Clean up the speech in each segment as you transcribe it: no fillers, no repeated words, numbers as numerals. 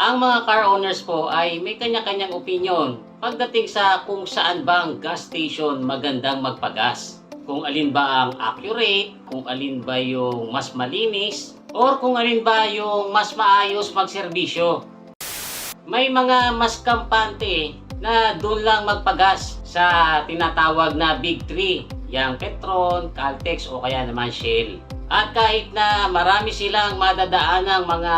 Ang mga car owners po ay may kanya-kanyang opinion pagdating sa kung saan bang gas station magandang magpagas. Kung alin ba ang accurate, kung alin ba yung mas malinis, or kung alin ba yung mas maayos magserbisyo. May mga mas kampante na doon lang magpagas sa tinatawag na Big 3, yang Petron, Caltex o kaya naman Shell. At kahit na marami silang madadaan ng mga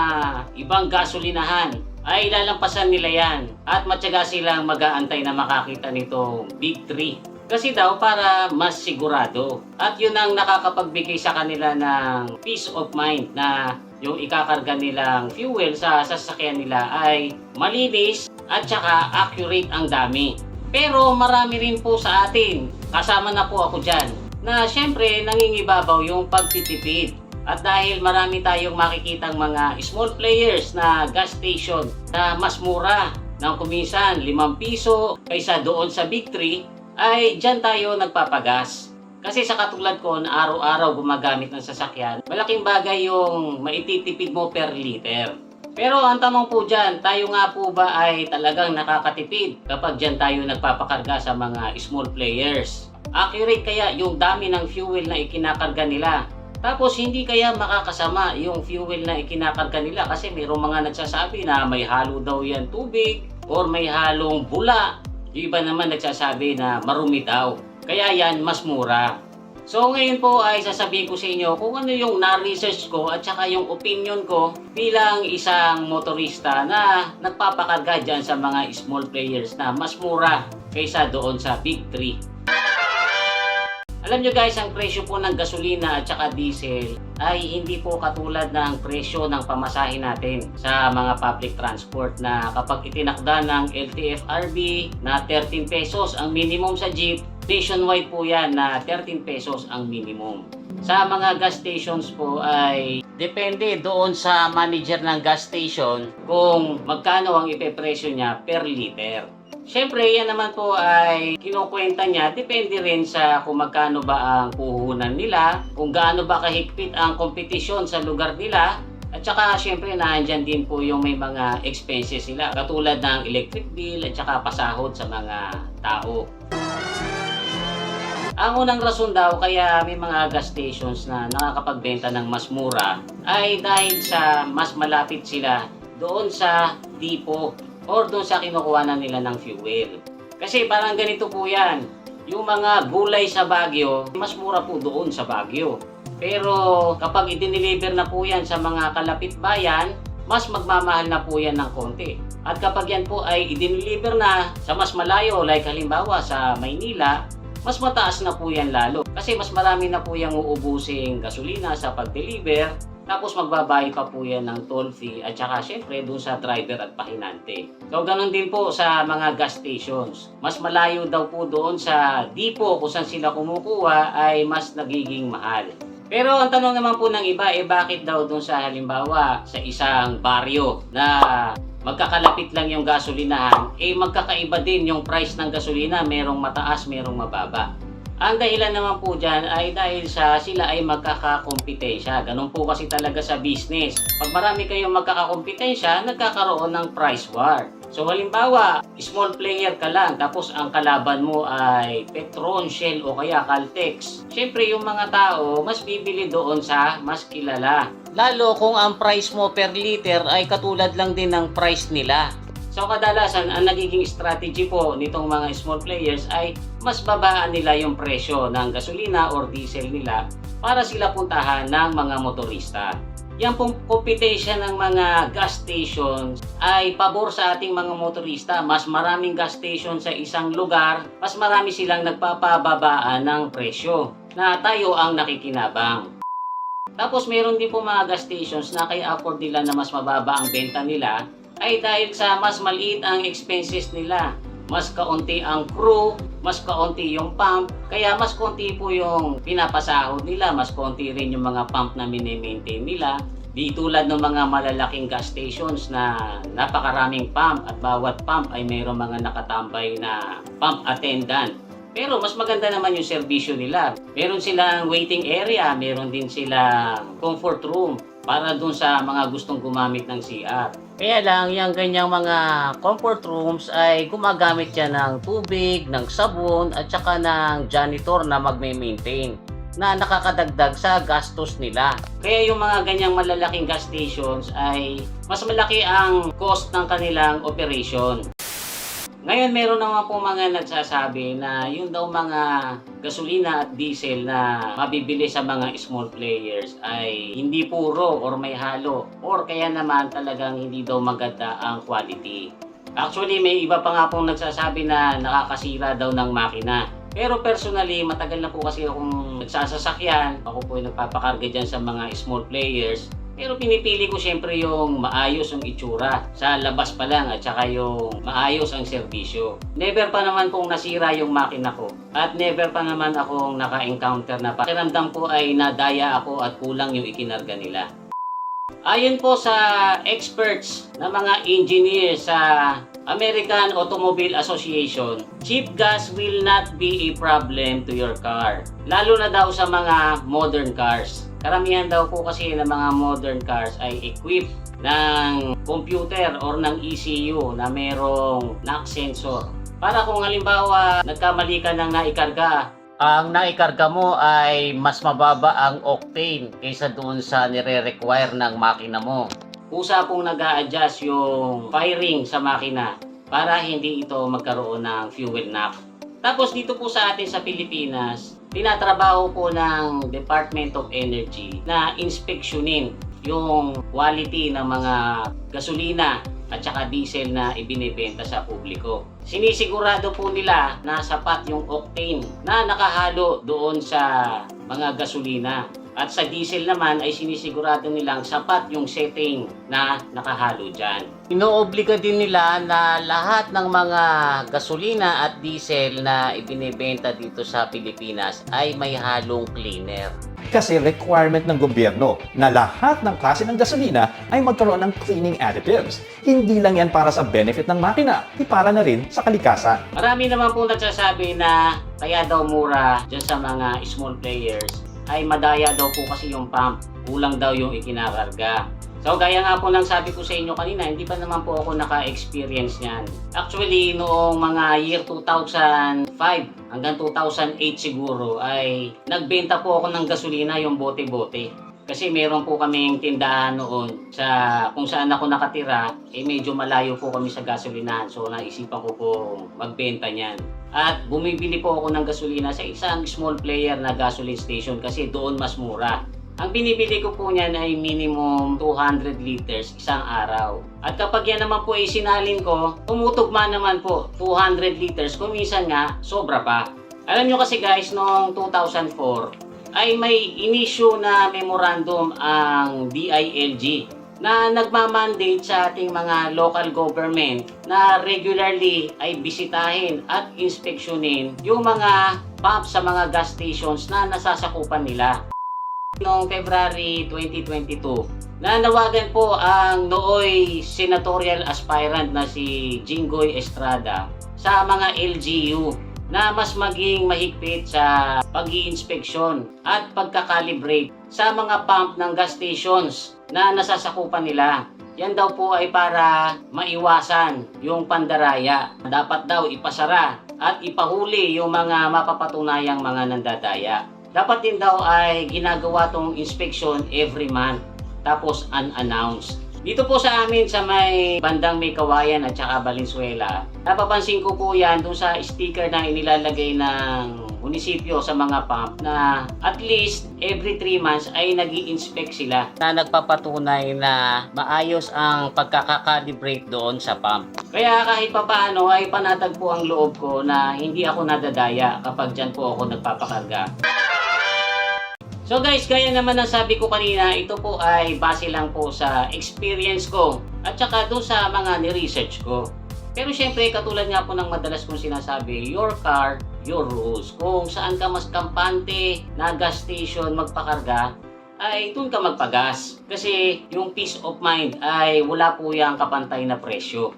ibang gasolinahan, ay lalampasan nila yan at matyaga silang mag-aantay na makakita nitong Big 3. Kasi daw para mas sigurado. At yun ang nakakapagbigay sa kanila ng peace of mind na yung ikakarga nilang fuel sa sasakyan nila ay malinis at saka accurate ang dami. Pero marami rin po sa atin, kasama na po ako dyan, na syempre nangingibabaw yung pagtitipid. At dahil marami tayong makikitang mga small players na gas station na mas mura ng kuminsan 5 piso kaysa doon sa Big 3, ay dyan tayo nagpapagas. Kasi sa katulad ko na araw-araw gumagamit ng sasakyan, malaking bagay yung maititipid mo per liter. Pero ang tanong po dyan, tayo nga po ba ay talagang nakakatipid kapag dyan tayo nagpapakarga sa mga small players? Accurate kaya yung dami ng fuel na ikinakarga nila? Tapos hindi kaya makakasama yung fuel na ikinakarga nila kasi mayroong mga nagsasabi na may halo daw yan tubig or may halong bula. Yung iba naman nagsasabi na marumi daw. Kaya yan mas mura. So ngayon po ay sasabihin ko sa inyo kung ano yung na-research ko at saka yung opinion ko bilang isang motorista na nagpapakarga dyan sa mga small players na mas mura kaysa doon sa Big 3. Alam nyo guys, ang presyo po ng gasolina at saka diesel ay hindi po katulad ng presyo ng pamasahe natin sa mga public transport na kapag itinakda ng LTFRB na 13 pesos ang minimum sa jeep, nationwide po yan na 13 pesos ang minimum. Sa mga gas stations po ay depende doon sa manager ng gas station kung magkano ang ipepresyo niya per liter. Siyempre, yan naman po ay kinukwenta niya, depende rin sa kung magkano ba ang puhunan nila, kung gaano ba kahigpit ang kompetisyon sa lugar nila, at saka siyempre naandyan din po yung may mga expenses sila, katulad ng electric bill at saka pasahod sa mga tao. Ang unang rason daw kaya may mga gas stations na nakakapagbenta ng mas mura ay dahil sa mas malapit sila doon sa depot or doon sa kinukuhanan nila ng fuel. Kasi parang ganito po yan, yung mga gulay sa Baguio, mas mura po doon sa Baguio. Pero kapag i-deliver na po yan sa mga kalapit bayan, mas magmamahal na po yan ng konti. At kapag yan po ay i-deliver na sa mas malayo, like halimbawa sa Maynila, mas mataas na po yan lalo. Kasi mas marami na po yung uubusing gasolina sa pag-deliver. Tapos magbabayad pa po yan ng toll fee at saka syempre dun sa driver at pahinante. So ganun din po sa mga gas stations. Mas malayo daw po doon sa depot kung saan sila kumukuha ay mas nagiging mahal. Pero ang tanong naman po ng iba, bakit daw doon sa halimbawa sa isang baryo na magkakalapit lang yung gasolinahan, magkakaiba din yung price ng gasolina, merong mataas, merong mababa. Ang dahilan naman po dyan ay dahil sa sila ay magkakakompetensya. Ganun po kasi talaga sa business. Pag marami kayong magkakakompetensya, nagkakaroon ng price war. So halimbawa, small player ka lang, tapos ang kalaban mo ay Petron, Shell o kaya Caltex. Siyempre yung mga tao, mas bibili doon sa mas kilala. Lalo kung ang price mo per liter ay katulad lang din ng price nila. So kadalasan ang nagiging strategy po nitong mga small players ay mas babaan nila yung presyo ng gasolina or diesel nila para sila puntahan ng mga motorista. Yan pong kompetensya ng mga gas stations ay pabor sa ating mga motorista. Mas maraming gas station sa isang lugar, mas marami silang nagpapababaan ng presyo na tayo ang nakikinabang. Tapos meron din po mga gas stations na kaya afford nila na mas mababa ang benta nila ay dahil sa mas maliit ang expenses nila. Mas kaunti ang crew, mas kaunti yung pump, kaya mas konti po yung pinapasahod nila, mas konti rin yung mga pump na mini-maintain nila. Di tulad ng mga malalaking gas stations na napakaraming pump at bawat pump ay mayroong mga nakatambay na pump attendant. Pero mas maganda naman yung serbisyo nila. Meron silang waiting area, meron din silang comfort room para dun sa mga gustong gumamit ng CR. Kaya lang, yung ganyang mga comfort rooms ay gumagamit yan ng tubig, ng sabon, at saka ng janitor na magme-maintain na nakakadagdag sa gastos nila. Kaya yung mga ganyang malalaking gas stations ay mas malaki ang cost ng kanilang operation. Ngayon, meron naman po mga nagsasabi na yung daw mga gasolina at diesel na mabibili sa mga small players ay hindi puro or may halo or kaya naman talagang hindi daw maganda ang quality. Actually, may iba pa nga pong nagsasabi na nakakasira daw ng makina. Pero personally, matagal na po kasi akong nagsasasakyan. Ako po yung nagpapakarga dyan sa mga small players. Pero pinipili ko syempre yung maayos yung itsura sa labas pa lang at saka yung maayos ang serbisyo. Never pa naman pong nasira yung makina ko at never pa naman akong naka-encounter na pakiramdam ko ay nadaya ako at kulang yung ikinarga nila. Ayon po sa experts na mga engineer sa American Automobile Association, cheap gas will not be a problem to your car. Lalo na daw sa mga modern cars. Karamihan daw po kasi ng mga modern cars ay equipped ng computer or ng ECU na merong knock sensor. Para kung halimbawa nagkamali ka ng naikarga, ang naikarga mo ay mas mababa ang octane kaysa doon sa nire-require ng makina mo. Kusa pong nag-a-adjust yung firing sa makina para hindi ito magkaroon ng fuel knock. Tapos dito po sa atin sa Pilipinas, tinatrabaho po ng Department of Energy na inspeksyonin yung quality ng mga gasolina at saka diesel na ibinebenta sa publiko. Sinisigurado po nila na sapat yung octane na nakahalo doon sa mga gasolina. At sa diesel naman ay sinisigurado nilang sapat yung setting na nakahalo dyan. Inoobliga din nila na lahat ng mga gasolina at diesel na ibinebenta dito sa Pilipinas ay may halong cleaner. Kasi requirement ng gobyerno na lahat ng klase ng gasolina ay magkaroon ng cleaning additives. Hindi lang yan para sa benefit ng makina, para na rin sa kalikasan. Marami naman po nagsasabi na kaya daw mura dyan sa mga small players ay madaya daw po kasi yung pump. Kulang daw yung ikinakarga. So gaya nga po ng sabi ko sa inyo kanina, hindi pa naman po ako naka-experience niyan. Actually, noong mga year 2005 hanggang 2008 siguro ay nagbenta po ako ng gasolina, yung bote-bote. Kasi meron po kaming tindahan noon sa kung saan ako nakatira, medyo malayo po kami sa gasolinahan. So naisipan ko po magbenta niyan. At bumibili po ako ng gasolina sa isang small player na gasoline station kasi doon mas mura. Ang binibili ko po niyan ay minimum 200 liters isang araw. At kapag yan naman po ay sinalin ko, tumutugma naman po 200 liters. Kung minsan nga, sobra pa. Alam nyo kasi guys, noong 2004, ay may inisyu na memorandum ang DILG na nagmamandate sa ating mga local government na regularly ay bisitahin at inspeksyonin yung mga pump sa mga gas stations na nasasakupan nila. Noong February 2022, nanawagan po ang nooy senatorial aspirant na si Jinggoy Estrada sa mga LGU na mas maging mahigpit sa pag-iinspeksyon at pagkakalibrate sa mga pump ng gas stations na nasasakupan nila. Yan daw po ay para maiwasan yung pandaraya. Dapat daw ipasara at ipahuli yung mga mapapatunayang mga nandadaya. Dapat din daw ay ginagawa tong inspection every month, tapos unannounced. Dito po sa amin sa may bandang May Kawayan at saka Valenzuela, napapansin ko po yan doon sa sticker na inilalagay ng munisipyo sa mga pump na at least every 3 months ay nag-i-inspect sila na nagpapatunay na maayos ang pagkakakalibrate doon sa pump. Kaya kahit papaano ay panatag po ang loob ko na hindi ako nadadaya kapag dyan po ako nagpapakarga. So guys, gaya naman ng sabi ko kanina, ito po ay base lang po sa experience ko at saka doon sa mga ni-research ko. Pero syempre, katulad nga po ng madalas kong sinasabi, your car, your rules. Kung saan ka mas kampante na gas station magpakarga, ay doon ka magpagas. Kasi yung peace of mind ay wala po yung kapantay na presyo.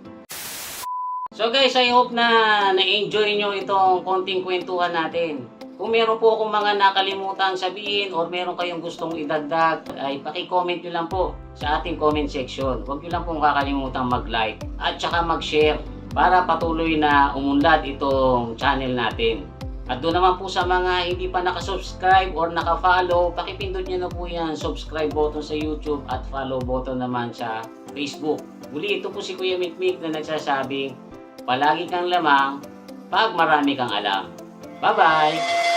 So guys, I hope na na-enjoy nyo itong konting kwentuhan natin. Kung meron po akong mga nakalimutan sabihin or meron kayong gustong idagdag, ay paki-comment nyo lang po sa ating comment section. Huwag nyo lang pong kakalimutan mag-like at saka mag-share para patuloy na umunlad itong channel natin. At doon naman po sa mga hindi pa nakasubscribe or nakafollow, pakipindot nyo na po yan, subscribe button sa YouTube at follow button naman sa Facebook. Muli, ito po si Kuya Mikmik na nagsasabing, palagi kang lamang pag marami kang alam. Bye-bye!